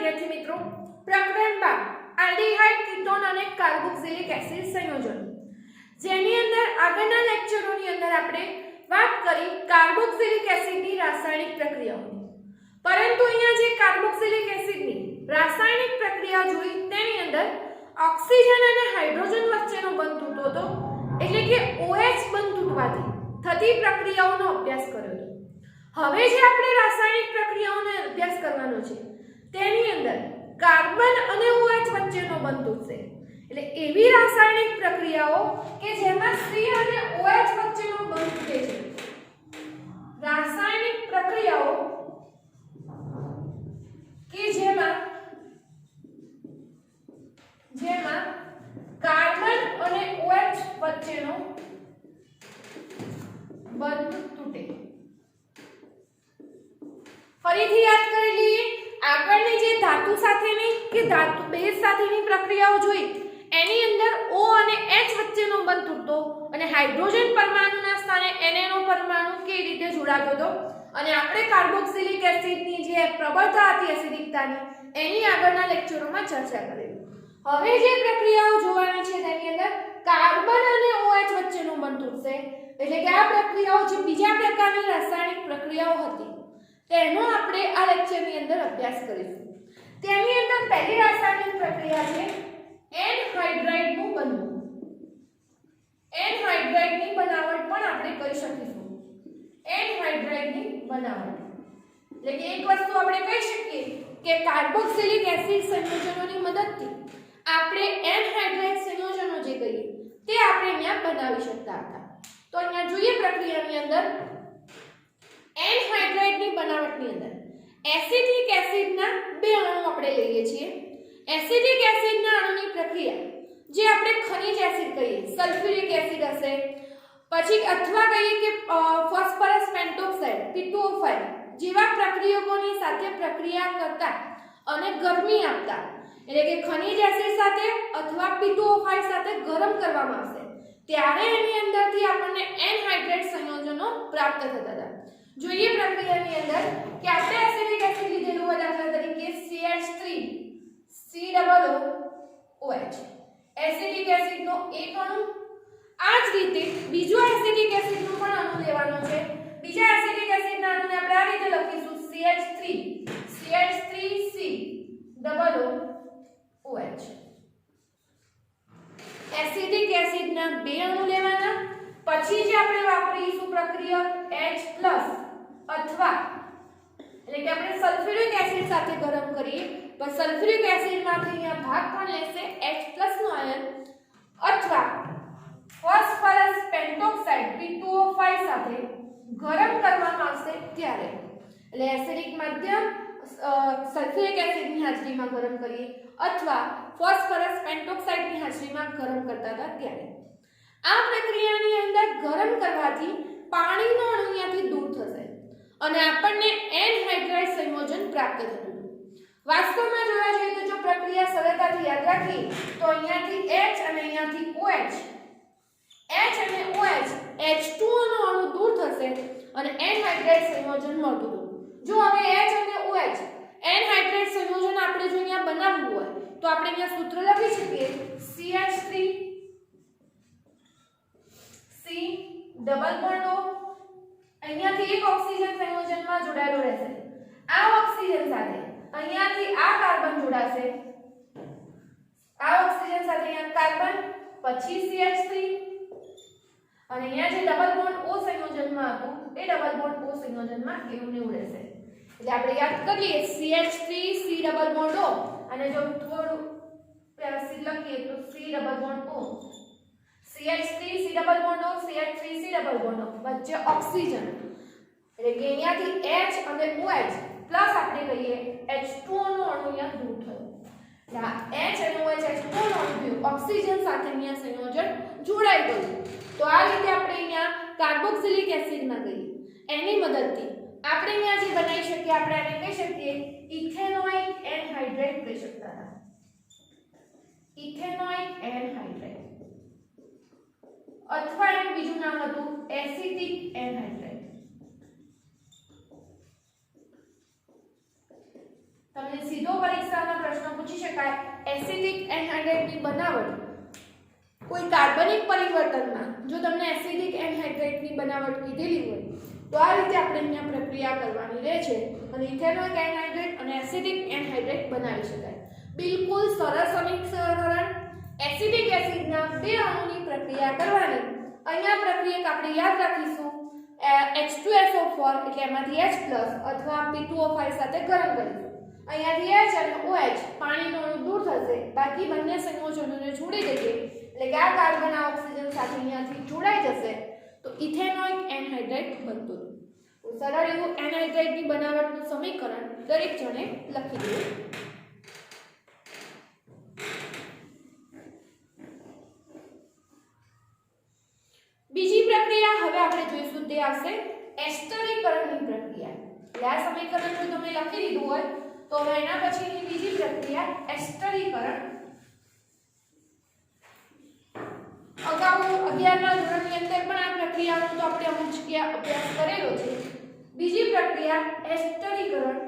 વિદ્યાર્થી મિત્રો, પ્રકરણ 12 આલ્ડીહાઇડ કીટોન અને કાર્બોક્સિલિક એસિડ સંયોજન, જેની અંદર આગળના લેક્ચરોની અંદર આપણે વાત કરી કાર્બોક્સિલિક એસિડની રાસાયણિક પ્રક્રિયાઓની. પરંતુ અહીંયા જે કાર્બોક્સિલિક એસિડની રાસાયણિક પ્રક્રિયા જોઈ તેની અંદર ઓક્સિજન અને હાઇડ્રોજન વચ્ચેનો બંધ તૂટતો હતો, એટલે કે OH બંધ તૂટવાથી થતી પ્રક્રિયાઓનો અભ્યાસ કર્યો હતો. હવે જે આપણે રાસાયણિક પ્રક્રિયાઓનો અભ્યાસ કરવાનો છે તેની અંદર કાર્બન અને OH વચ્ચેનો બંધ તૂટશે. એટલે એવી રાસાયણિક પ્રક્રિયાઓ કે જેમાં C અને OH વચ્ચેનો બંધ તૂટે છે. રાસાયણિક પ્રક્રિયાઓ કે જેમાં કાર્બન અને OH વચ્ચેનો બંધ તૂટે. ફરીથી યાદ કરી લઈએ, આગળની જે ધાતુ સાથેની કે ધાતુ બેઝ સાથેની પ્રક્રિયાઓ જોઈ એની અંદર O અને H વચ્ચેનો બંધ તૂટતો અને હાઇડ્રોજન પરમાણુના સ્થાને Na નો પરમાણુ કેવી રીતે જોડાતો હતો, અને આપણે કાર્બોક્સિલિક એસિડની જે પ્રબળતા હતી એસિડિકતાની એની આગળના લેક્ચરોમાં ચર્ચા કરેલી. હવે જે પ્રક્રિયાઓ જોવાની છે તેની અંદર કાર્બન અને OH વચ્ચેનો બંધ તૂટશે. એટલે કે આ પ્રક્રિયાઓ જે બીજા પ્રકારની રાસાયણિક પ્રક્રિયાઓ હતી તેનો આપણે આ લેક્ચરની અંદર અભ્યાસ કરીશું. તેની અંદર પહેલી રાસાયણિક પ્રક્રિયા છે એનહાઇડ્રાઇડનું બનવું. એનહાઇડ્રાઇડની બનાવટ પણ આપણે કરી શકીશું. એનહાઇડ્રાઇડની બનાવટ એટલે કે એક વસ્તુ આપણે કહી શકીએ કે કાર્બોક્સિલિક એસિડ સંયોજનોની મદદથી આપણે એનહાઇડ્રાઇડ સંયોજનો જે કહીએ તે આપણે અહીંયા બનાવી શકતા હતા. તો અહીંયા જોઈએ પ્રક્રિયાની અંદર એનહાઇડ્રાઇડની બનાવટની અંદર એસિટિક એસિડના બે અણુ આપણે લઈએ છીએ. એસિટિક એસિડના અણુની પ્રક્રિયા જે આપણે ખનિજ એસિડ કહીએ, સલ્ફ્યુરિક એસિડ હશે, પછી અથવા કહીએ કે ફોસ્ફરસ પેન્ટોક્સાઇડ P2O5 જેવા પ્રક્રિયકોની સાથે પ્રક્રિયા કરતા અને ગરમી આપતા, એટલે કે ખનિજ એસિડ સાથે અથવા P2O5 સાથે ગરમ કરવામાં આવશે ત્યારે એની અંદરથી આપણને એનહાઇડ્રેટ સંયોજનો પ્રાપ્ત થતા હતા. જોઈએ પ્રક્રિયાની અંદર કે આપણે એસિડિક એસિડ લીધેલું હોય, દાખલા તરીકે CH3COOH એસિડિક એસિડનો એક અણુ. આ જ રીતે બીજો એસિડિક એસિડનો પણ અણુ લેવાનો છે. બીજા એસિડિક એસિડના અણુને આપણે આ રીતે લખીશું CH3COOH. એસિડિક એસિડના બે અણુ લેવાના. પછી જે આપણે વાપરીશું પ્રક્રિયા H+ અથવા એટલે કે આપણે સલ્ફ્યુરિક એસિડ સાથે ગરમ કરીએ તો સલ્ફ્યુરિક એસિડમાંથી અહીંયા ભાગ પણ લેશે H+ નો આયન, અથવા ફોસ્ફરસ પેન્ટોક્સાઇડ P2O5 સાથે ગરમ કરવામાં આવશે ત્યારે, એટલે એસિડિક માધ્યમ સલ્ફ્યુરિક એસિડની હાજરીમાં ગરમ કરીએ અથવા ફોસ્ફરસ પેન્ટોક્સાઇડની હાજરીમાં ગરમ કરતા હતા ત્યારે. આ પ્રક્રિયાની અંદર ગરમ કરવાથી પાણીનો અણુ અહીંયાથી દૂર થશે અને આપણને એનહાઇડ્રાઇડ સંયોજન પ્રાપ્ત થતું. વાસ્તવમાં જોવા જઈએ તો જો પ્રક્રિયા સરળતાથી યાદ રાખીએ તો અહીંયાથી H અને અહીંયાથી OH, H અને OH H2O નો અણુ દૂર થશે અને એનહાઇડ્રાઇડ સંયોજન મળતું હતું. જો હવે H અને OH એનહાઇડ્રાઇડ સંયોજન આપણે જો અહીંયા બનાવવું હોય તો આપણે અહીંયા સૂત્ર લખી શકીએ CH3 C double bond O. અહીંયાથી એક ઓક્સિજન સંયોજનમાં જોડાયેલો રહેશે. આ ઓક્સિજન સાથે અહીંયાથી આ કાર્બન જોડાશે. આ ઓક્સિજન સાથે અહીંયા કાર્બન, પછી CH3 અને અહીંયા જે ડબલ બોન્ડ O સંયોજનમાં હતું એ ડબલ બોન્ડ O સંયોજનમાં એવું ને એવું રહેશે. એટલે આપણે યાદ કરીએ CH3 C double bond O અને જો થોડું પેરાસીડ લખીએ તો C double bond O, CH3 C double bond O, CH3 C double bond O વચ્ચે ઓક્સિજન, એટલે કે અહીંયાથી H અને OH પ્લસ આપણે કહીએ H2O નો અણુ અહીંયા દૂર થયો. એટલે આ H અને OH H2O નો અણુ ઓક્સિજન સાથે અહીંયા સંયોજન જોડાઈ ગયું. તો આ રીતે આપણે અહીંયા કાર્બોક્સિલિક એસિડમાં ગઈ એની મદદથી આપણે અહીંયા જે બનાવી શકીએ, આપણે આને કહી શકીએ ઇથેનોઇક એનહાઇડ્રેટ કહી શકતા હતા. ઇથેનોઇક એનહાઇડ્રેટ અથવા એનું બીજું નામ હતું એસિટિક એનહાઇડ્રેટ. તમે તમને સીધો પરીક્ષામાં પ્રશ્ન પૂછી શકાય એસિડિક એનહાઇડ્રેટની બનાવટ કોઈ કાર્બનિક પરિવર્તનમાં જો તમને એસિડિક એનહાઇડ્રેટની બનાવટ કીધેલી હોય તો આ રીતે આપણે અહીંયા પ્રક્રિયા કરવાની રહે છે અને ઇથેનોઇક એનહાઇડ્રેટ અને એસિડિક એનહાઇડ્રેટ બનાવી શકાય. બિલકુલ સરળ સમીકરણ. એસિડિક એસિડના બે અણુની પ્રક્રિયા કરવાની. અહીંયા પ્રક્રિયક આપણે યાદ રાખીશું H2SO4 એટલે એમાંથી H+ અથવા P2O5 સાથે ગરમ કરીશું. અહીંયાથી H અને OH પાણીનો અણુ દૂર થશે, બાકી બંને સંયોજનોને જોડી દઈએ એટલે કે આ કાર્બન આ ઓક્સિજન સાથે અહીંયાથી જોડાઈ જશે તો ઇથેનોઇક એનહાઇડ્રેટ બનતું હતું. તો સરળ એવું એનહાઇડ્રેટની બનાવટનું સમીકરણ દરેક જણે લખી દેવું. બીજી પ્રક્રિયા હવે આપણે જોઈશું તે આવશે એસ્ટરીકરણની પ્રક્રિયા. એટલે આ સમીકરણ જો તમે લખી દીધું હોય તો હવે એના પછીની બીજી પ્રક્રિયા એસ્ટરીકરણ. અગાઉ 11મા ધોરણની અંદર પણ આ પ્રક્રિયાનો તો આપણે અમુક જગ્યા અભ્યાસ કરેલો છે. બીજી પ્રક્રિયા એસ્ટરીકરણ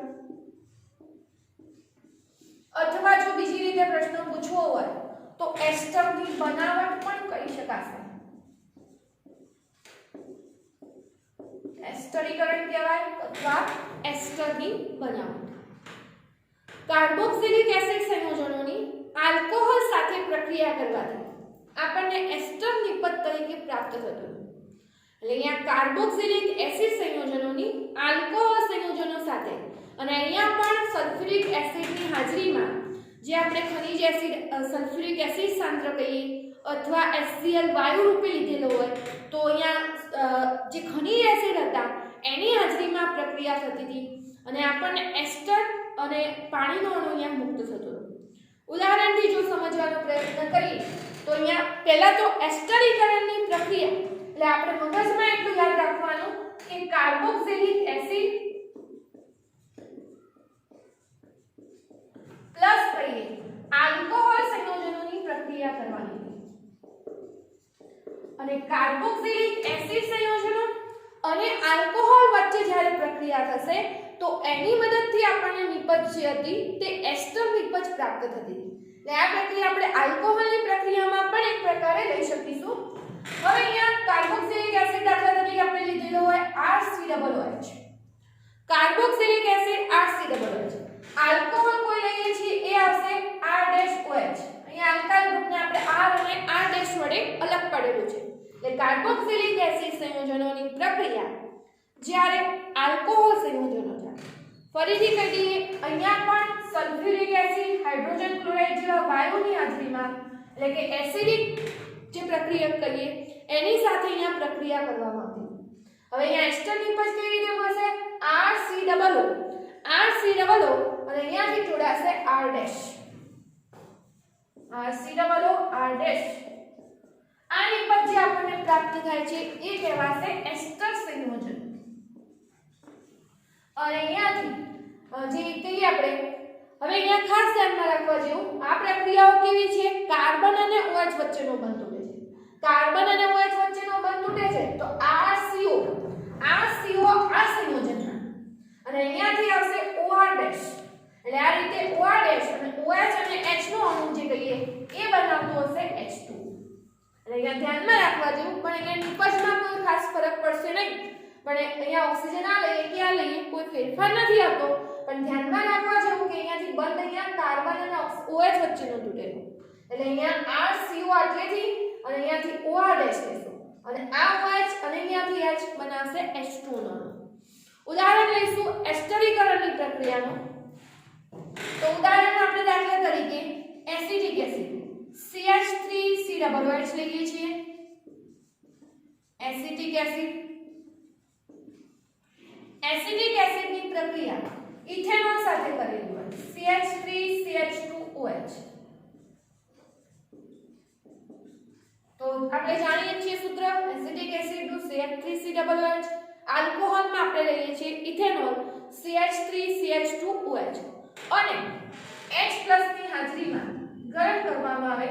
અથવા જો બીજી રીતે પ્રશ્ન પૂછવો હોય તો એસ્ટરની બનાવટ પણ કહી શકાશે. એસ્ટરીકરણ કહેવાય અથવા એસ્ટરની બનાવટ. કાર્બોક્સિલિક એસિડ સંયોજનોની આલ્કોહોલ સાથે પ્રક્રિયા કરવાથી આપણને એસ્ટર નિપજ તરીકે પ્રાપ્ત થતું. એટલે અહીંયા કાર્બોક્સિલિક એસિડ સંયોજનોની આલ્કોહોલ સંયોજનો સાથે અને અહીંયા પણ સલ્ફ્યુરિક એસિડની હાજરીમાં જે આપણે ખનિજ એસિડ સલ્ફ્યુરિક એસિડ સાંદ્ર કહીએ અથવા HCl વાયુ રૂપે લીધેલો હોય તો અહીંયા જે ખનિજ એસિડ હતા એની હાજરીમાં પ્રક્રિયા થતી હતી અને આપણને એસ્ટર અને પાણીનો અણુ અહીંયા મુક્ત થતો હતો. ઉદાહરણથી જો સમજવાનો પ્રયત્ન કરીએ તો અહીંયા પહેલા તો એસ્ટરીકરણની પ્રક્રિયા એટલે આપણે મગજમાં એટલું યાદ રાખવાનું કે કાર્બોક્સિલિક એસિડ પ્લસ કહીએ આલ્કોહોલ સંયોજનોની પ્રક્રિયા કરવાની અને કાર્બોક્સિલિક એસિડ સંયોજનો અને આલ્કોહોલ વચ્ચે જ્યારે પ્રક્રિયા થશે તો એની મદદથી આપણને નિપજ જે હતી તે એસ્ટર નિપજ પ્રાપ્ત થતી હતી. એટલે આ પ્રક્રિયા આપણે આલ્કોહોલની પ્રક્રિયામાં પણ એક પ્રકારે લઈ શકીશું. હવે અહીંયા કાર્બોક્સિલિક એસિડ દાખલા તરીકે આપણે લીધેલો હોય RCOOH. Carboxylic acid RCOOH. Alcohol કોઈ લઈએ છીએ એ આવશે R-OH. અહીંયા આલ્કાઇલ ગ્રુપને આપણે R અને R- વડે અલગ પાડેલું છે. એટલે કાર્બોક્સિલિક એસિડ સંયોજનોની પ્રક્રિયા જ્યારે આલ્કોહોલ સંયોજનો છે. ફરીથી કહી દઈએ અહીંયા પણ સલ્ફ્યુરિક એસિડ હાઇડ્રોજન ક્લોરાઇડ જેવા વાયુની હાજરીમાં એટલે કે એસિડિક જે પ્રક્રિયા કરીએ એની સાથે અહીંયા પ્રક્રિયા કરવામાં આવતી. હવે અહીંયા એસ્ટર નિપજ કેવી રીતે મળશે RCOO અને અહીંયાથી જોડાશે R'. RCOO R'. આ નિપજ જે આપણને પ્રાપ્ત થાય છે એ કહેવાશે એસ્ટર સંયોજન. અને અહીંયાથી જે કહીએ આપણે હવે અહીંયા ખાસ ધ્યાનમાં રાખવા જેવું આ પ્રક્રિયાઓ કેવી છે કાર્બન અને OH વચ્ચેનો બંધ તૂટે છે. કાર્બન અને OH વચ્ચેનો બંધ તૂટે છે તો RCO આ સંયોજનમાં અને અહીંયાથી આવશે OR'. એટલે આ રીતે OR' અને OH અને H નો અણુ જે કહીએ એ બનાવતો હશે H2. એટલે અહીંયા ધ્યાનમાં રાખવા જેવું પણ અહીંયા નિપજમાં કોઈ ખાસ ફરક પડશે નહીં. પણ અહીંયા ઓક્સિજન આ લઈએ કે આ લઈએ કોઈ ફેરફાર નથી આવતો પણ ધ્યાનમાં રાખવા જેવું કે અહીંયાથી બંધ અહીંયા કાર્બન અને OH વચ્ચેનો તૂટેલો. એટલે અહીંયા RCO આટલેથી અને અહીંયાથી OR' લેશું અને આ OH અને અહીંયાથી H બનાવશે H2 નો. ઉદાહરણ લઈશું એસ્ટરીકરણની પ્રક્રિયાનું. તો ઉદાહરણ આપણે દાખલા તરીકે એસિડિક એસિડ CH3COOH લઈએ છીએ. એસિડિક એસિડ એસિડિક એસિડની પ્રક્રિયા ઇથેનોલ સાથે કરેલી હોય CH3CH2OH. તો આપણે જાણીએ છીએ સૂત્ર એસિડિક એસિડનું CH3COOH. આલ્કોહોલમાં આપણે લઈએ છીએ ઇથેનોલ CH3CH2OH અને H+ ની હાજરીમાં ગરમ કરવામાં આવે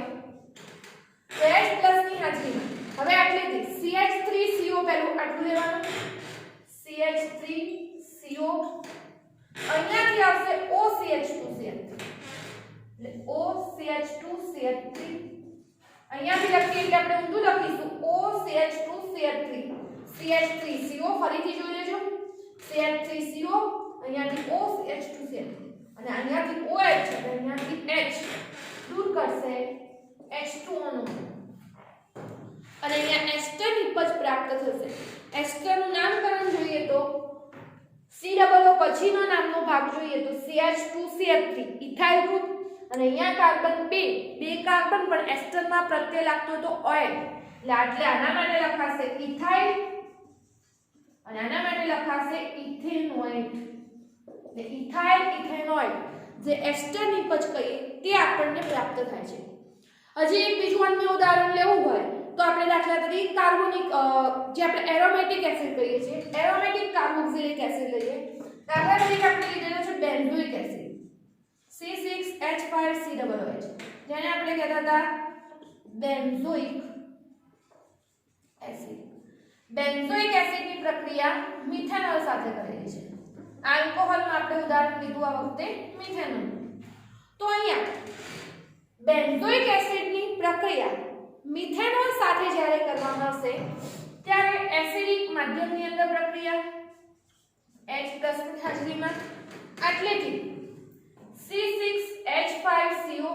તો H+ ની હાજરીમાં હવે આટલેથી CH3CO પહેલું આટલું લેવાનું CH3CO અહીંયાથી આવશે OCH2CH3 એટલે OCH2CH3 અહીંયાથી લખીએ એટલે આપણે ઊંધું લખીશું OCH2CH3 CH3CO ફરીથી જોઈ લેજો CH3CO અહીંયાથી OCH2CH3 અને અહીંયાથી OH અને અહીંયાથી H દૂર કરશે H2O નું અને અહીંયા એસ્ટર નિપજ પ્રાપ્ત થશે એસ્ટર નું નામકરણ જોઈએ તો COO પછીનો નામનો ભાગ જોઈએ તો CH2CH3 ઇથાઇલ ગ્રુપ અને અહીંયા કાર્બન બે કાર્બન પણ એસ્ટર માં પ્રત્યય લાગતો તો ઓઇલ એટલે આના માટે લખાશે ઇથાઇલ અને આના માટે લખાશે ઇથેનોઇડ એટલે ઇથાઇલ ઇથેનોઇડ જે એસ્ટર નિપજ કહીએ તે આપણને પ્રાપ્ત થાય છે હજી એક બીજું અન્ય ઉદાહરણ લેવું હોય તો આપણે દાખલા તરીકે કાર્બોનિક જે આપણે એરોમેટિક એસિડ કહીએ છીએ એરોમેટિક કાર્બોક્સિલિક એસિડ લઈએ દાખલા તરીકે આપણે લીધેલો છે બેન્ઝોઇક એસિડ C6H5COOH જેને આપણે કહેતા હતા બેન્ઝોઇક એસિડની પ્રક્રિયા મિથેનોલ સાથે કરેલી છે આલ્કોહોલમાં આપણે ઉદાહરણ લીધું આ વખતે મિથેનોલ તો અહીંયા બેન્ઝોઇક એસિડની પ્રક્રિયા મિથેનોલ સાથે જ્યારે કરવામાં આવશે ત્યારે એસિડિક માધ્યમની અંદર પ્રક્રિયા H+ ની હાજરીમાં એટલેથી C6H5CO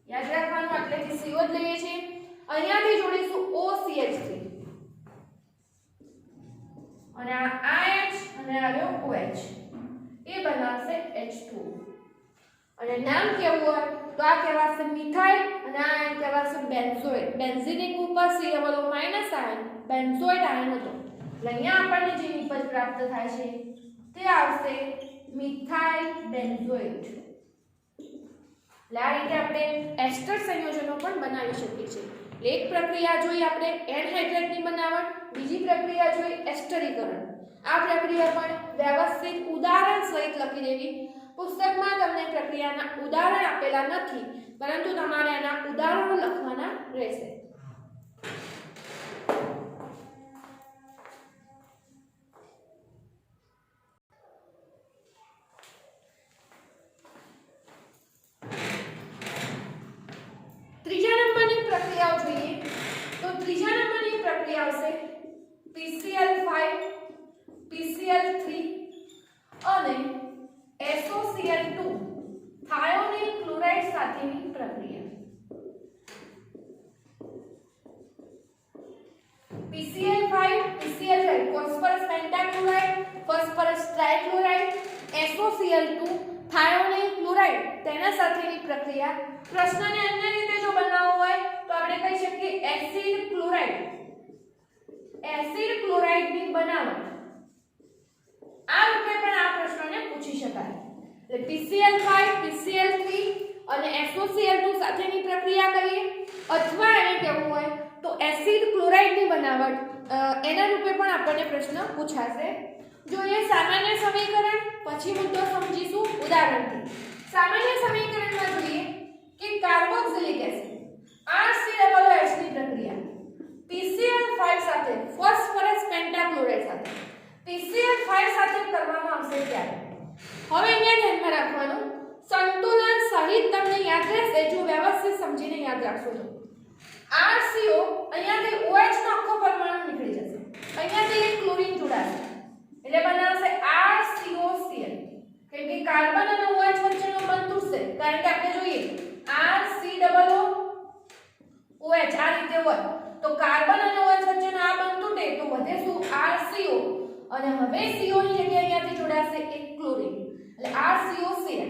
યાદ રાખવાનું એટલેથી CO જ લઈએ છીએ અહીંયાથી જોડીશું OCH3 અને આ H અને આ રહ્યો OH એ બનાવશે H2 અને નામ કેવું હોય તો આ કહેવાશે મિથાઇલ અને આ આયન કહેવાશે બેન્ઝોઇડ બેન્ઝિનિક ઉપર COO- આયન બેન્ઝોઇડ આયન હતો એટલે અહીંયા આપણને જે નિપજ પ્રાપ્ત થાય છે તે આવશે મિથાઇલ બેન્ઝોઇડ એટલે આ રીતે આપણે એસ્ટર સંયોજનો પણ બનાવી શકીએ છીએ એક પ્રક્રિયા જોઈ આપણે એનહાઇડ્રેટની બનાવટ બીજી પ્રક્રિયા જોઈ એસ્ટરીકરણ આ પ્રક્રિયા પણ વ્યવસ્થિત ઉદાહરણ સહિત લખી દેવી પુસ્તકમાં તમને પ્રક્રિયાના ઉદાહરણ આપેલા નથી પરંતુ તમારે આના ઉદાહરણો લખવાના રહેશે ત્રીજા નંબરની પ્રક્રિયાઓ જોઈએ તો ત્રીજા નંબરની પ્રક્રિયા આવશે PCl5 PCl3 અને SOCl2 થાયોનિલ ક્લોરાઇડ સાથેની પ્રક્રિયા PCl5 PCl5 phosphorus pentachloride phosphorus trichloride SOCl2 thionyl chloride તેના સાથેની પ્રક્રિયા પ્રશ્નને અન્ય રીતે જો બનાવવો હોય તો આપણે કહી શકીએ એસિડ ક્લોરાઇડની બનાવટ આ રૂપે પણ આ પ્રશ્નને પૂછી શકાય એટલે PCl5 PCl3 અને SOCl2 સાથેની પ્રક્રિયા કરીએ અથવા એને કહેવું હોય તો એસિડ ક્લોરાઇડની બનાવટ એના રૂપે પણ આપણને પ્રશ્ન પૂછાશે જોઈએ સામાન્ય સમીકરણ પછી મુદ્દો સમજીશું ઉદાહરણથી સામાન્ય સમીકરણમાં જોઈએ કે કાર્બોક્સિલિક એસિડ RCOOH ની પ્રક્રિયા PCl5 સાથે ફોસ્ફરસ પેન્ટાક્લોરાઇડ સાથે PCl5 સાથે કરવામાં આવશે ત્યારે હવે અહીંયા ધ્યાનમાં રાખવાનું સંતુલન સહિત તમને યાદ રહેશે જો વ્યવસ્થિત સમજીને યાદ રાખશો તો RCO અહીંયાથી OH નો આખો પરમાણુ નીકળી જશે અહીંયાથી એક ક્લોરીન જોડાશે એટલે બનાવશે RCOCl કેમ કે કાર્બન અને OH વચ્ચેનો બંધ તૂટશે કારણ કે આપણે જોઈએ RCOO OH આ રીતે હોય તો કાર્બન અને OH વચ્ચેનો આ બંધ તૂટે તો વધે શું RCO અને હવે CO ની જગ્યાએ અહીંયાથી જોડાશે એક ક્લોરીન એટલે RCOCl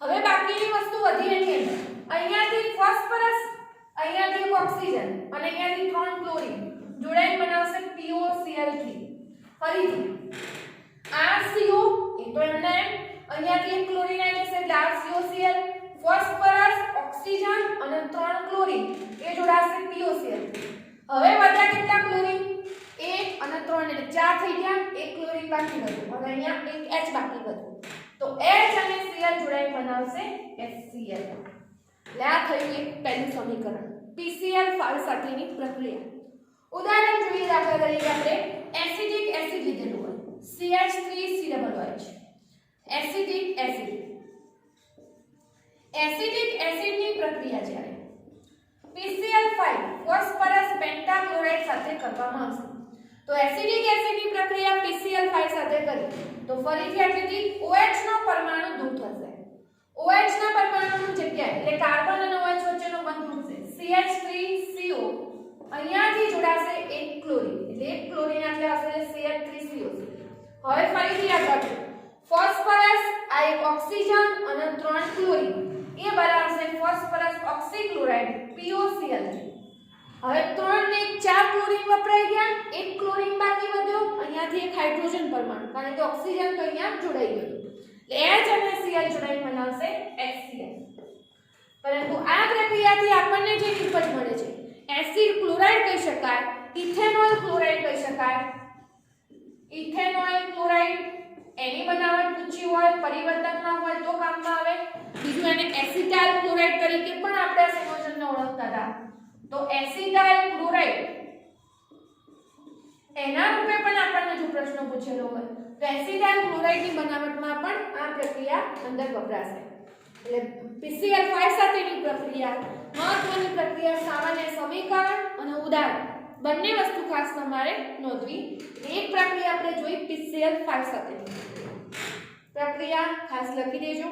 હવે બાકીની વસ્તુ વધી એની અંદર અહીંયાથી ફોસ્ફરસ અહીંયાથી ઓક્સિજન અને અહીંયાથી 3 ક્લોરીન જોડાઈને બનાવશે POCl3 ફરીથી RCO એ તો એમના અહીંયાથી એક ક્લોરીન આવી જશે એટલે RCOCl ફોસ્ફરસ ઓક્સિજન અને 3 ક્લોરીન એ જોડાશે POCl હવે વધ્યા કેટલા ક્લોરીન 1 અને 3 એટલે 4 થઈ ગયા એક ક્લોરીન બાકી હતું અને અહીંયા એક H બાકી હતું તો H અને Cl જોડાઈને બનાવશે HCl એટલે આ થયું એક પહેલું સમીકરણ PCl5 સાથેની પ્રક્રિયા ઉદાહરણ જોઈએ દાખલા તરીકે આપણે એસિડિક એસિડ લીધેલું હોય CH3COOH એસિડિક એસિડ. એસિડિક એસિડની પ્રક્રિયા જ્યારે PCl5 ફોસ્ફરસ પેન્ટાક્લોરાઇડ સાથે કરવામાં આવશે. તો એસિડિક એસિડની પ્રક્રિયા PCl5 સાથે કરી તો ફરીથી આટલેથી OH નો પરમાણુ દૂર થશે. OH ના પરમાણુની જગ્યાએ એટલે કાર્બન અને OH વચ્ચેનો બંધ તૂટશે. CH3CO અહીંયાથી જોડાશે એક ક્લોરીન એટલે એક ક્લોરીન એટલે હશે CH3CO. હવે ફરીથી યાદ રાખજો ફોસ્ફરસ આ એક ઓક્સિજન અને 3 ક્લોરીન એ બનાવશે ફોસ્ફરસ ઓક્સીક્લોરાઇડ POCl. હવે 3 ને 4 ક્લોરીન વપરાઈ ગયા, એક ક્લોરીન બાકી વધ્યો, અહીંયાથી એક હાઇડ્રોજન પરમાણુ કારણ કે ઓક્સિજન તો અહીંયા જોડાઈ ગયો એટલે H અને Cl જોડાઈને બનાવશે HCl. પરંતુ આ પ્રક્રિયાથી આપણને જે નિપજ મળે છે એસિડ ક્લોરાઇડ કહી શકાય, ઇથેનોલ ક્લોરાઇડ કહી શકાય. ઇથેનોલ ક્લોરાઇડ એની બનાવટ ઊંચી હોય, પરિવર્તનમાં હોય તો કામમાં આવે. બીજું એને એસિટાઇલ ક્લોરાઇડ તરીકે પણ આપણે સંયોજનને ઓળખતા હતા. તો એસિટાઇલ ક્લોરાઇડ એના રૂપે પણ આપણને જો પ્રશ્ન પૂછેલો હોય તો એસિટાઇલ ક્લોરાઇડની બનાવટમાં પણ આ પ્રક્રિયા અંદર વપરાશે. એટલે PCl5 સાથેની પ્રક્રિયા મહત્વની પ્રક્રિયા સામાન્ય સમીકરણ અને ઉદાહરણ બંને વસ્તુ ખાસ તમારે નોંધવી. એક પ્રક્રિયા આપણે જોઈ PCl5 સાથેની પ્રક્રિયા ખાસ લખી દેજો.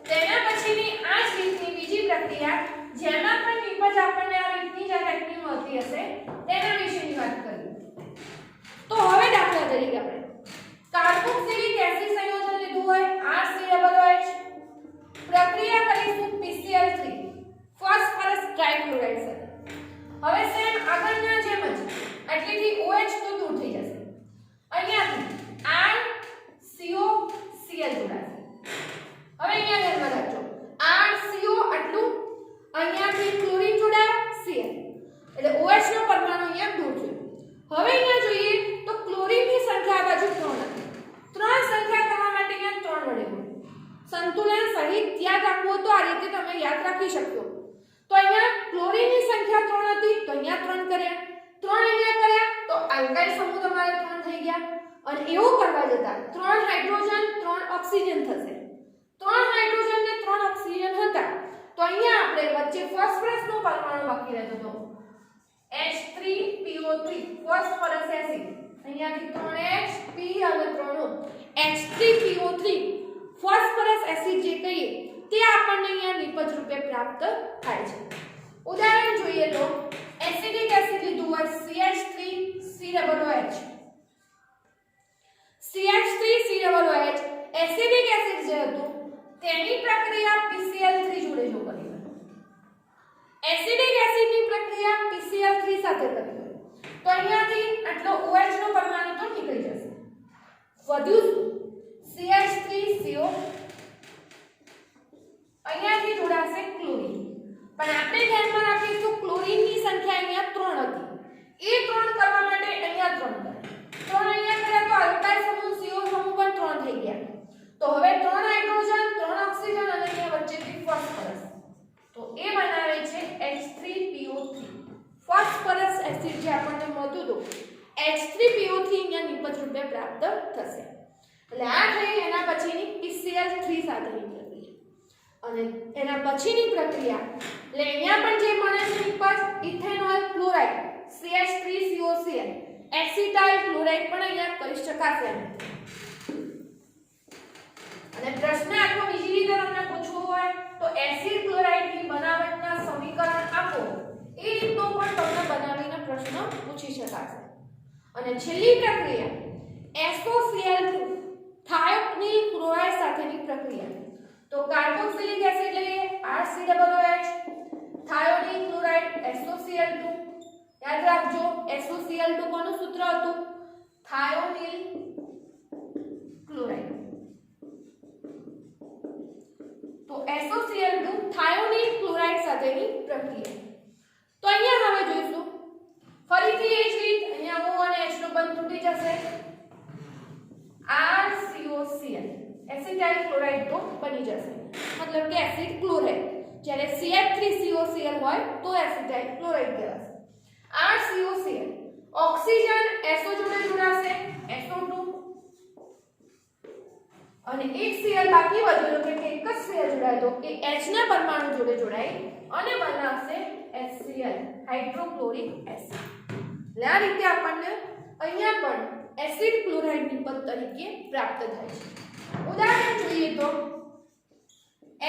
તેના પછીની આ જ રીતની બીજી પ્રક્રિયા જેમાં પણ નિપજ આપણને આ રીતની જ ટાઈપની મળતી હશે તેના વિશેની વાત કરીએ. તો હવે દાખલા તરીકે આપણે કાર્બોક્સિલિક એસિડ સંયોજન લીધું હોય RCOOH, પ્રક્રિયા કરીશું PCl3 ફોસ્ફરસ ટ્રાઇક્લોરાઇડ સાથે. હવે સેમ આગળના જેમ જ એટલેથી OH તો દૂર થઈ જશે, અહીંયાથી RCOCl જોડાશે. હવે અહીંયા ધ્યાનમાં રાખજો RCO આટલું, અહીંયાથી ક્લોરીન જોડાયો Cl એટલે OH નો પરમાણુ અહીંયા દૂર થયો. હવે અહીંયા જોઈએ તો ક્લોરીનની સંખ્યા આ બાજુ 3 હતી. 3 સંખ્યા કરવા માટે અહીંયા 3 વડે ગુણો. સંતુલન સહિત યાદ રાખવું તો આ રીતે તમે યાદ રાખી શકશો. તો અહીંયા ક્લોરીનની સંખ્યા 3 હતી તો અહીંયા 3 કર્યા, 3 અહીંયા કર્યા તો આલ્કાઇલ સમૂહ તમારે 3 થઈ ગયા. અને એવું કરવા જતા 3 હાઇડ્રોજન 3 ઓક્સિજન થશે. 3 હાઇડ્રોજન ને 3 ઓક્સિજન હતા તો અહીંયા આપણે વચ્ચે ફોસ્ફરસનો પરમાણુ બાકી રહેતો હતો H3PO3 ફોસ્ફરસ એસિડ. અહીંયાથી 3H P અને 3O H3PO3 ફોસ્ફરસ એસિડ જે કહીએ તે આપણને અહીંયા નિપજ રૂપે પ્રાપ્ત થાય છે. ઉદાહરણ જોઈએ તો એસિડિક એસિડ લીધું હોય CH3COOH. CH3COOH એસિડિક એસિડ જે હતું તેની પ્રક્રિયા PCl3 જોડે જો કરી હોય, એસિડિક એસિડની પ્રક્રિયા PCl3 સાથે કરી હોય તો અહીંયાથી આટલો OH નો પરમાણુ તો નીકળી જશે. વધ્યું CH3CO, અહીંયાથી જોડાશે ક્લોરીન. પણ આપણે ધ્યાનમાં રાખીશું ક્લોરીનની સંખ્યા અહીંયા 3 હતી. એ 3 કરવા માટે અહીંયા 3 કર્યા, 3 અહીંયા કર્યા તો આલ્કાઇલ સમૂહ CO સમૂહ પણ 3 થઈ ગયા. તો હવે 3 હાઇડ્રોજન 3 ઓક્સિજન અને અહીંયા વચ્ચેથી ફોસ્ફરસ તો એ બનાવે છે H3PO3 ફોસ્ફરસ એસિડ જે આપણને મળતું હતું H3PO3 અહીંયા નિપજ રૂપે પ્રાપ્ત થશે. એટલે આ થઈ એના પછીની PCl3 સાથેની પ્રક્રિયા. અને એના પછીની પ્રક્રિયા એટલે અહીંયા પણ જે મળે છે નિપજ ethanol chloride CH3COCl acetyl chloride પણ અહીંયા કરી શકાશે. અને પ્રશ્ન આખો બીજી રીતે તમને પૂછવો હોય તો એસિડ ક્લોરાઇડની બનાવટના સમીકરણ આપો એ રીતનો પણ તમને બનાવીને પ્રશ્ન પૂછી શકાશે. અને છેલ્લી પ્રક્રિયા SOCl2 થાયોનિલ ક્લોરાઇડ સાથેની પ્રક્રિયા. તો કાર્બોક્સિલિક એસિડ લઈએ RCOOH, થાયોનિલ ક્લોરાઇડ SOCl2. યાદ રાખજો SOCl2 કોનું સૂત્ર હતું? થાયોનિલ ક્લોરાઇડ. તો SOCl2 થાયોનિલ ક્લોરાઇડ સાથેની પ્રક્રિયા. તો અહીંયા હવે જોઈશું ફરીથી એ જ રીત, અહીંયા O અને H નો બંધ તૂટી જશે, RCOCl એસિટાઇલ ક્લોરાઇડ તો બની જશે, મતલબ કે એસિડ ક્લોરાઇડ. જ્યારે CH3COCl હોય તો એસિટાઇલ ક્લોરાઇડ કહેવાશે. RCOCl ઓક્સિજન SO જોડે જોડાશે અને એક Cl બાકી વધેલો કે એક જ Cl જોડાય તો એ H ના પરમાણુ જોડે જોડાય અને બનાવશે HCl હાઇડ્રોક્લોરિક એસિડ. એટલે આ રીતે આપણને અહીંયા પણ એસિડ ક્લોરાઇડ નિપજ તરીકે પ્રાપ્ત થાય છે. ઉદાહરણ જોઈએ તો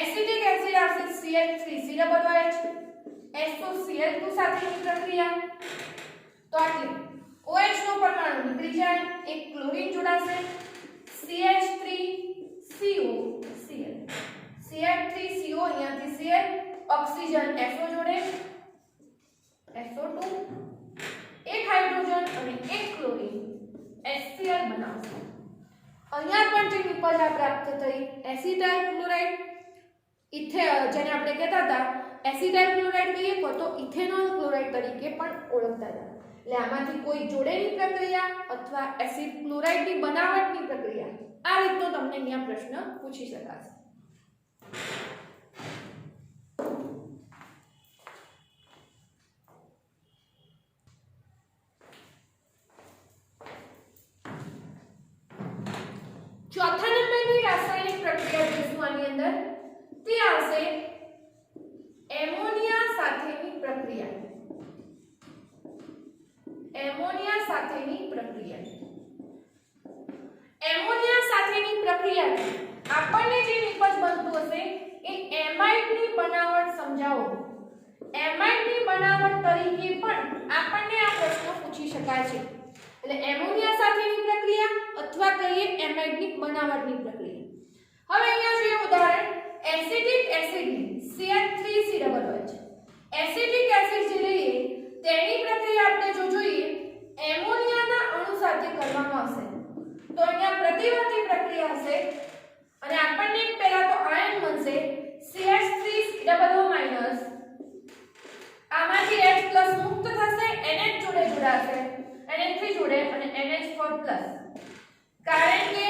એસિટિક એસિડ આવશે CH3COOH SOCl2 સાથેની પ્રક્રિયા તો આટલી OH નો પરમાણુ નીકળી જાય, એક ક્લોરીન જોડાશે CH3COCl CH3CO અહીંયાથી Cl ઓક્સિજન SO જોડે SO2 એક હાઇડ્રોજન અને એક ક્લોરીન HCl બનાવશે. અહીંયા પણ જે નિપજ પ્રાપ્ત થઈ એસિટાઇલ ક્લોરાઇડ જેને આપણે કહેતા હતા એસિટાઇલ ક્લોરાઇડ કહીએ તો ઇથેનોલ ક્લોરાઇડ તરીકે પણ ઓળખતા હતા. એટલે આમાંથી કોઈ જોડેની પ્રક્રિયા અથવા એસિડ ક્લોરાઇડની બનાવટની પ્રક્રિયા આ રીતનો તમને અહીંયા પ્રશ્ન પૂછી શકાશે. ચોથા નંબરની રાસાયણિક પ્રક્રિયા જોઈશું આની અંદર તે આવશે એમોનિયા સાથેની પ્રક્રિયા. એમોનિયા સાથેની પ્રક્રિયા. એમોનિયા સાથેની પ્રક્રિયા આપણને જે નિપજ બનતું હશે એ એમાઇડની બનાવટ સમજાવો. એમાઇડની બનાવટ તરીકે પણ આપણને આ પ્રશ્ન પૂછી શકાય છે. એટલે એમોનિયા સાથેની પ્રક્રિયા અથવા કહીએ એમાઇડની બનાવટની પ્રક્રિયા. હવે અહીંયા જોઈએ ઉદાહરણ એસિટિક એસિડની CH3COOH. એસિટિક એસિડ જે લઈએ તેની પ્રક્રિયા આપણે જો જોઈએ એમોનિયાના અણુ સાથે કરવામાં આવશે તો અહીંયા પ્રતિવર્તી પ્રક્રિયા હશે અને આપણને પહેલા તો આયન બનશે CH3COO- આમાંથી H+ મુક્ત થશે NH જોડે જોડાશે NH3 જોડે અને NH4+. કારણ કે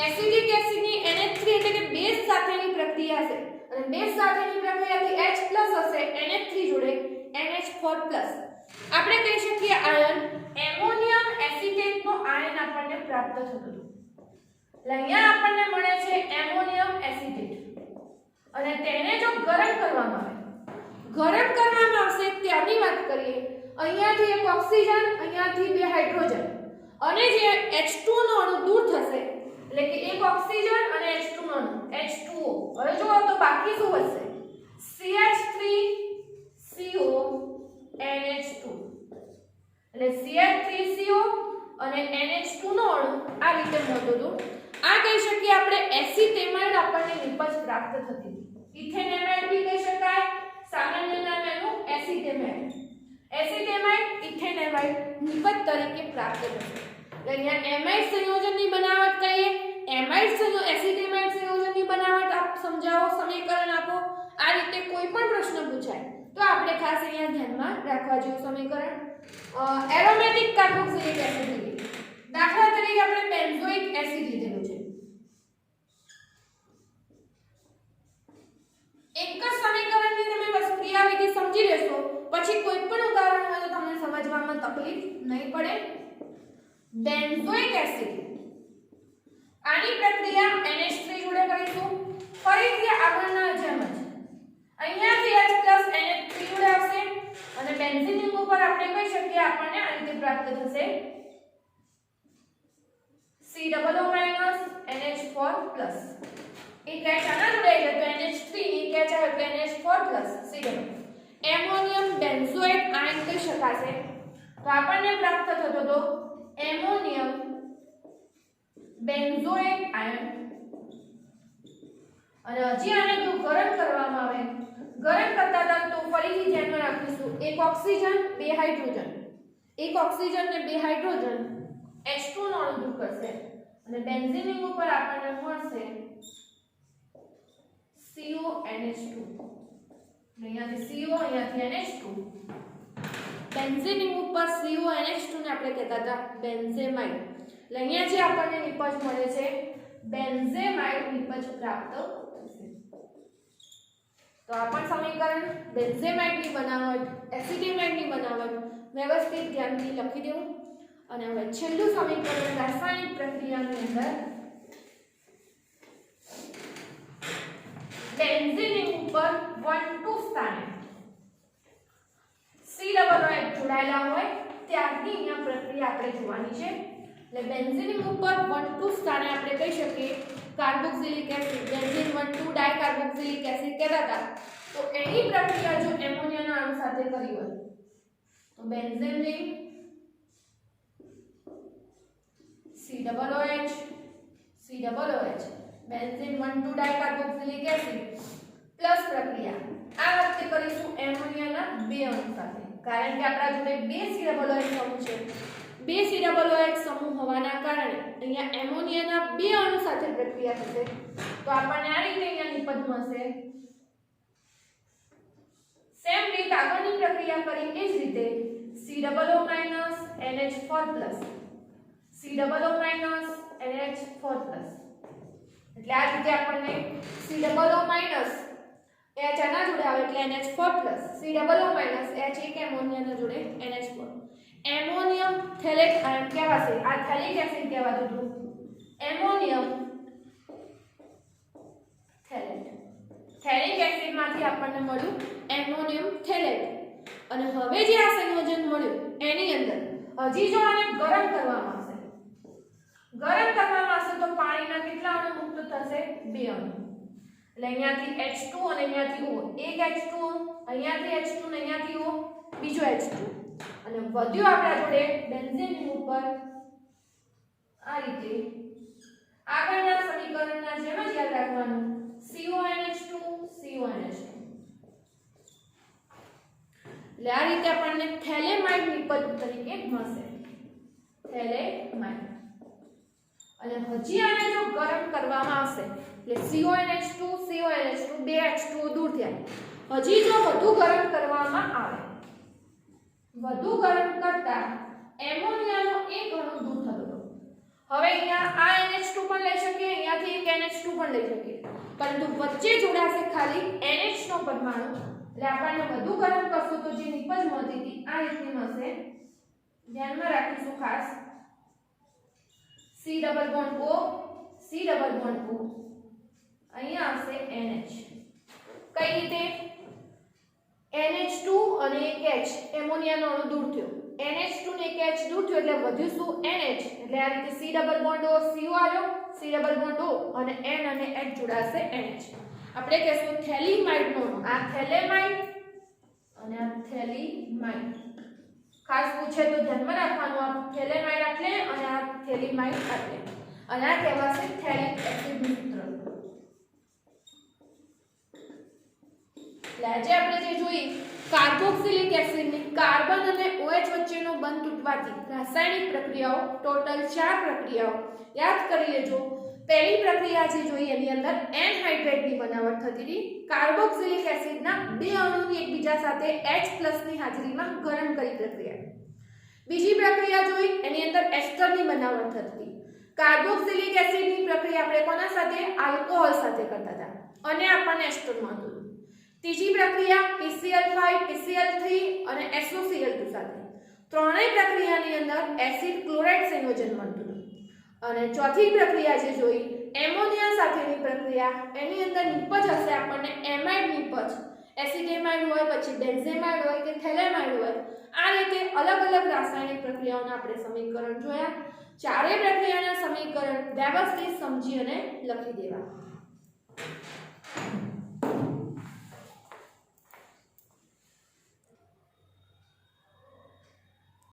એસિડિક એસિડની NH3 એટલે કે બેઝ સાથેની પ્રક્રિયા છે અને બેઝ સાથેની પ્રક્રિયાથી H+ હશે NH3 જોડે NH4+. આપણે કહી શકીએ આયન એમોનિયમ એસિટેટનો આયન આપણને પ્રાપ્ત થતો હતો. એટલે અહીંયા આપણને મળે છે એમોનિયમ એસિટેટ અને તેને જો ગરમ કરવામાં આવશે ત્યારની વાત કરીએ અહીંયાથી એક ઓક્સિજન અહીંયાથી બે હાઇડ્રોજન અને જે H2 નો અણુ દૂર થશે એટલે કે એક ઓક્સિજન અને H2 નો અણુ H2O. હવે જો તો બાકી શું વધશે CH3CO NH2 એટલે CH3CO અને NH2 નો અણુ આ રીતે મળતો હતો. આ કહી શકીએ આપણે એસિટેમાઇડ આપણને નિપજ પ્રાપ્ત થતી. ઇથેનેમાઇડ બી કહી શકાય, સામાન્ય નામ એનું એસિટેમાઇડ. એસિટેમાઇડ ઇથેનેમાઇડ નિપજ તરીકે પ્રાપ્ત થશે. એટલે અહીંયા એમાઇડ સંયોજનની બનાવટ કહીએ એમાઇડ એસિટેમાઇડ સંયોજનની બનાવટ આપ સમજાવો, સમીકરણ આપો. આ રીતે કોઈ પણ પ્રશ્ન પૂછાય તો આપણે ખાસ અહીંયા ધ્યાનમાં રાખવા જેવું સમીકરણ એરોમેટિક કાર્બોક્સિલિક એસિડ લીધું. દાખલા તરીકે આપણે બેન્ઝોઇક એસિડ લીધેલું છે. એક જ સમીકરણની તમે બસ ક્રિયાવિધિ સમજી લેશો પછી કોઈ પણ ઉદાહરણ હોય તો તમને સમજવામાં તકલીફ નહીં પડે. બેન્ઝોઇક એસિડ આની પ્રક્રિયા NH3 જોડે કરીશું. ફરીથી આગળના જેમ જ અહીંયાથી H+ NH3 જોડે આવશે અને બેન્ઝીન રિંગ ઉપર આપણે કહી શકીએ આપણને આ રીતે પ્રાપ્ત થશે COO- NH4+. એક H આના જોડે એટલે તો NH3 એક H આવે એટલે NH4+ COO. Ammonium benzoic ion કહી શકાશે. તો આપણને પ્રાપ્ત થતો હતો એમોનિયમ બેન્ઝોઇક આયન. અને હજી આને જો ગરમ કરવામાં આવે ગરમ કરતા હતા તો ફરીથી ધ્યાનમાં રાખીશું એક ઓક્સિજન બે હાઇડ્રોજન ને બે હાઇડ્રોજન H2 નો અણુ દૂર કરશે અને બેન્ઝીન રિંગ ઉપર આપણને મળશે CONH2. અહીંયાથી CO અહીંયાથી NH2. બેન્ઝીન રિંગ ઉપર CONH2 ને આપણે કહેતા હતા બેન્ઝેમાઇડ. એટલે અહીંયા જે આપણને નિપજ મળે છે બેન્ઝેમાઇડ નિપજ પ્રાપ્ત થશે. તો આ પણ સમીકરણ બેન્ઝેમાઇડની બનાવટ એસિટેમાઇડની બનાવટ વ્યવસ્થિત ધ્યાનથી લખી દેવું. અને હવે છેલ્લું સમીકરણ રાસાયણિક પ્રક્રિયાની અંદર બેન્ઝીન ઉપર 1 2 સ્થાને COOH જોડાયેલા હોય ત્યારની અહીંયા પ્રક્રિયા આપણે જોવાની છે. એટલે બેન્ઝીન ઉપર 1 2 સ્થાને આપણે કહી શકીએ carboxylic acid, benzene 1 2 dicarboxylic acid કહેતા હતા. તો એની પ્રક્રિયા જો એમોનિયાના અણુ સાથે કરી હોય તો benzene COOH benzene 1 2 dicarboxylic acid plus પ્રક્રિયા આ વખતે કરીશું એમોનિયાના બે અણુ સાથે, કારણ કે આપણા જોડે બે COOH સમૂહ છે. બે COOH સમૂહ હોવાના કારણે અહીંયા એમોનિયાના બે અણુ સાથે પ્રક્રિયા થશે. તો આપણને આ રીતે અહીંયા નિપજ મળશે. સેમ રીત આગળની પ્રક્રિયા કરી એ જ રીતે COO NH4+ COO NH4+. એટલે આ રીતે આપણને COO- H આના જોડે આવે એટલે NH4+, COO- H એક એમોનિયાના જોડે NH4. એમોનિયમ થેલેટ આયન કહેવાશે. આ થેલિક એસિડ કહેવાતું હતું એમોનિયમ થેલેટ. થેલિક એસિડમાંથી આપણને મળ્યું એમોનિયમ થેલેટ. અને હવે જે આ સંયોજન મળ્યું એની અંદર હજી જો આને ગરમ કરવામાં આવશે, ગરમ કરવામાં આવશે તો પાણીના કેટલા અણુ મુક્ત થશે? બે અણુ. એટલે અહીંયાથી H2 અને અહીંયાથી O, એક H2O, અહીંયાથી H2 અને અહીંયાથી O, બીજો H2. અને વધ્યું આપણા જોડે બેન્ઝીન ઉપર આ રીતે આગળના સમીકરણના જેમ જ યાદ રાખવાનું CONH2 CONH2. એટલે આ રીતે આપણને થેલેમાઇડ નિપજ તરીકે મળશે. થેલેમાઇડ. અને હજી આને જો ગરમ કરવામાં આવશે એટલે CONH2 બે H2O દૂર થયા. હજી જો વધુ ગરમ કરવામાં આવે, વધુ ગરમ કરતા એમોનિયાનો એક અણુ દૂર થતો હતો. હવે અહીંયા આ NH2 પણ લઈ શકીએ, અહીંયાથી એક NH2 પણ લઈ શકીએ, પરંતુ વચ્ચે જોડાશે ખાલી NH નો પરમાણુ. એટલે આપણને વધુ ગરમ કરશું તો જે નિપજ મળતી હતી આ રીતની મળશે. ધ્યાનમાં રાખીશું ખાસ C double bond O, C double bond O, અહીંયા આવશે NH. કઈ રીતે? NH2 અને એક H એમોનિયાનો અણુ દૂર થયો, NH2 ને એક H દૂર થયો એટલે વધ્યું શું? NH. એટલે આ રીતે C double bond O CO આવ્યો, C ડબલ બોન્ડ O અને N અને H જોડાશે NH. આપણે કહેશું થેલિમાઇડ નો અણુ. આ થેલેમાઇડ અને આ થેલિમાઇડ. ખાસ પૂછે તો ધ્યાનમાં રાખવાનું આ થેલેમાઇડ એટલે અને આ થેલિમાઇડ એટલે. અને આ કહેવાશે થેલિક એસિડ મિશ્ર. એટલે આજે આપણે જે જોઈ કાર્બોક્સિલિક એસિડની કાર્બન અને OH વચ્ચેનો બંધ તૂટવાથી રાસાયણિક પ્રક્રિયાઓ, ટોટલ 4 પ્રક્રિયાઓ યાદ કરી લેજો. પહેલી પ્રક્રિયા જે જોઈ એની અંદર એનહાઇડ્રેટની બનાવટ થતી હતી. કાર્બોક્સિલિક એસિડના બે અણુની એકબીજા સાથે H+ ની હાજરીમાં ગરમ કરી પ્રક્રિયા. બીજી પ્રક્રિયા જોઈ એની અંદર એસ્ટરની બનાવટ થતી હતી. કાર્બોક્સિલિક એસિડની પ્રક્રિયા આપણે કોના સાથે? આલ્કોહોલ સાથે કરતા હતા અને આપણને એસ્ટર મળતું હતું. ત્રીજી પ્રક્રિયા PCl5, PCl3 અને SOCl2 સાથે. ત્રણેય પ્રક્રિયાની અંદર એસિડ ક્લોરાઇડ સંયોજન મળતું હતું. અને ચોથી પ્રક્રિયા જે જોઈ એમોનિયા સાથેની પ્રક્રિયા, એની અંદર નિપજ હશે આપણને એમાઇડ નિપજ. એસિડેમાઇડ હોય, પછી બેન્ઝેમાઇડ હોય કે થેલેમાઇડ હોય. આ રીતે અલગ અલગ રાસાયણિક પ્રક્રિયાઓના આપણે સમીકરણ જોયા. ચારેય પ્રક્રિયાના સમીકરણ વ્યવસ્થિત સમજી અને લખી દેવા.